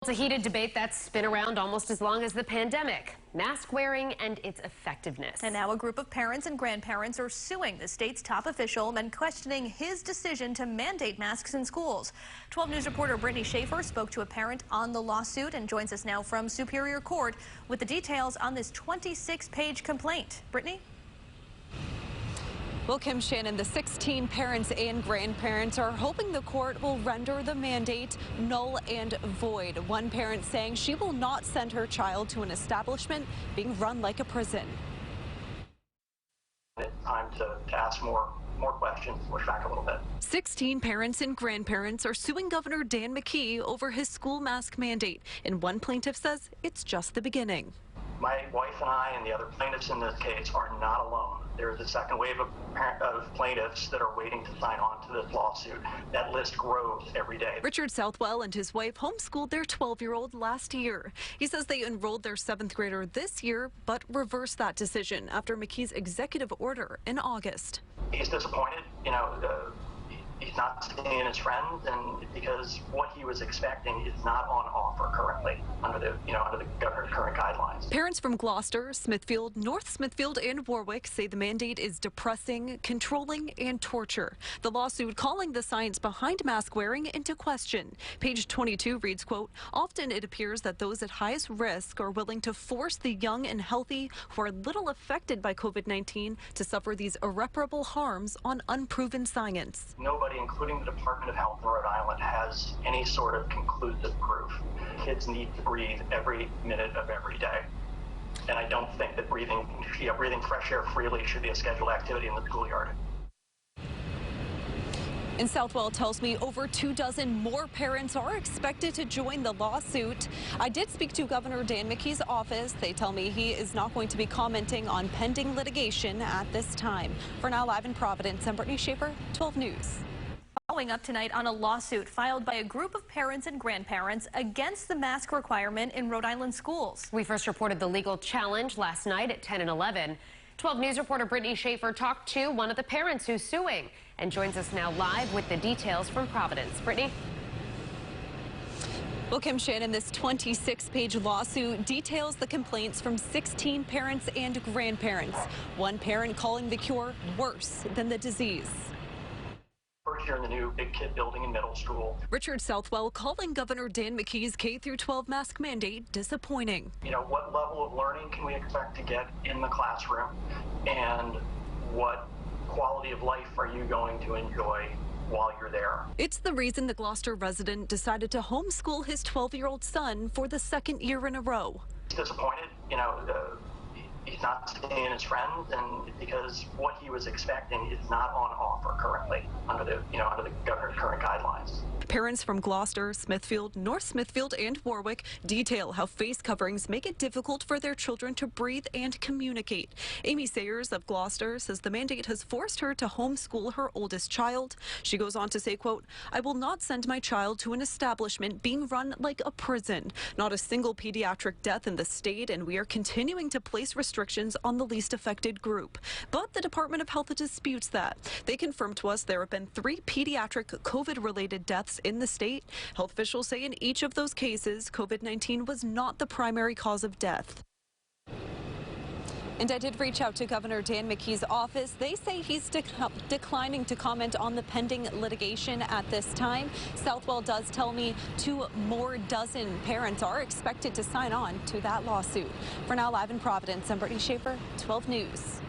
It's a heated debate that's been around almost as long as the pandemic. Mask wearing and its effectiveness. And now a group of parents and grandparents are suing the state's top official and questioning his decision to mandate masks in schools. 12 News reporter Brittany Schaefer spoke to a parent on the lawsuit and joins us now from Superior Court with the details on this 26-page complaint. Brittany? Well, Kim Shannon, the 16 parents and grandparents are hoping the court will render the mandate null and void. One parent saying she will not send her child to an establishment being run like a prison. It's time to ask more questions, push back a little bit. 16 parents and grandparents are suing Governor Dan McKee over his school mask mandate, and one plaintiff says it's just the beginning. My wife and I and the other plaintiffs in this case are not alone. There is a second wave of plaintiffs that are waiting to sign on to this lawsuit. That list grows every day. Richard Southwell and his wife homeschooled their 12-year-old last year. He says they enrolled their 7th grader this year, but reversed that decision after McKee's executive order in August. He's disappointed. He's not seeing his friends, and because what he was expecting is not on offer currently under the governor's current guidelines. Parents from Gloucester, Smithfield, North Smithfield, and Warwick say the mandate is depressing, controlling, and torture. The lawsuit calling the science behind mask wearing into question. Page 22 reads, quote, "Often it appears that those at highest risk are willing to force the young and healthy who are little affected by COVID-19 to suffer these irreparable harms on unproven science." Nobody, including the Department of Health in Rhode Island, has any sort of conclusive proof. Kids need to breathe every minute of every day. And I don't think that breathing fresh air freely should be a scheduled activity in the schoolyard. And Southwell tells me over 24 more parents are expected to join the lawsuit. I did speak to Governor Dan McKee's office. They tell me he is not going to be commenting on pending litigation at this time. For now, live in Providence, I'm Brittany Schaefer, 12 News. Following up tonight on a lawsuit filed by a group of parents and grandparents against the mask requirement in Rhode Island schools. We first reported the legal challenge last night at 10 and 11. 12 News reporter Brittany Schaefer talked to one of the parents who's suing and joins us now live with the details from Providence. Brittany? Well, Kim Shannon, this 26-page lawsuit details the complaints from 16 parents and grandparents. One parent calling the cure worse than the disease. First year in the new big kid building in middle school. Richard Southwell calling Governor Dan McKee's K-12 mask mandate disappointing. What level of learning can we expect to get in the classroom, and what quality of life are you going to enjoy while you're there? It's the reason the Gloucester resident decided to homeschool his 12-year-old son for the 2nd year in a row. He's disappointed. He's not seeing his friends, and because what he was expecting is not on offer currently under the governor's current guidelines. Parents from Gloucester, Smithfield, North Smithfield, and Warwick detail how face coverings make it difficult for their children to breathe and communicate. Amy Sayers of Gloucester says the mandate has forced her to homeschool her oldest child. She goes on to say, quote, "I will not send my child to an establishment being run like a prison. Not a single pediatric death in the state, and we are continuing to place restrictions on the least affected group." But the Department of Health disputes that. They confirmed to us there have been 3 pediatric COVID-related deaths in the state. Health officials say in each of those cases, COVID-19 was not the primary cause of death. And I did reach out to Governor Dan McKee's office. They say he's declining to comment on the pending litigation at this time. Southwell does tell me 2 more dozen parents are expected to sign on to that lawsuit. For now, live in Providence, I'm Brittany Schaefer, 12 News.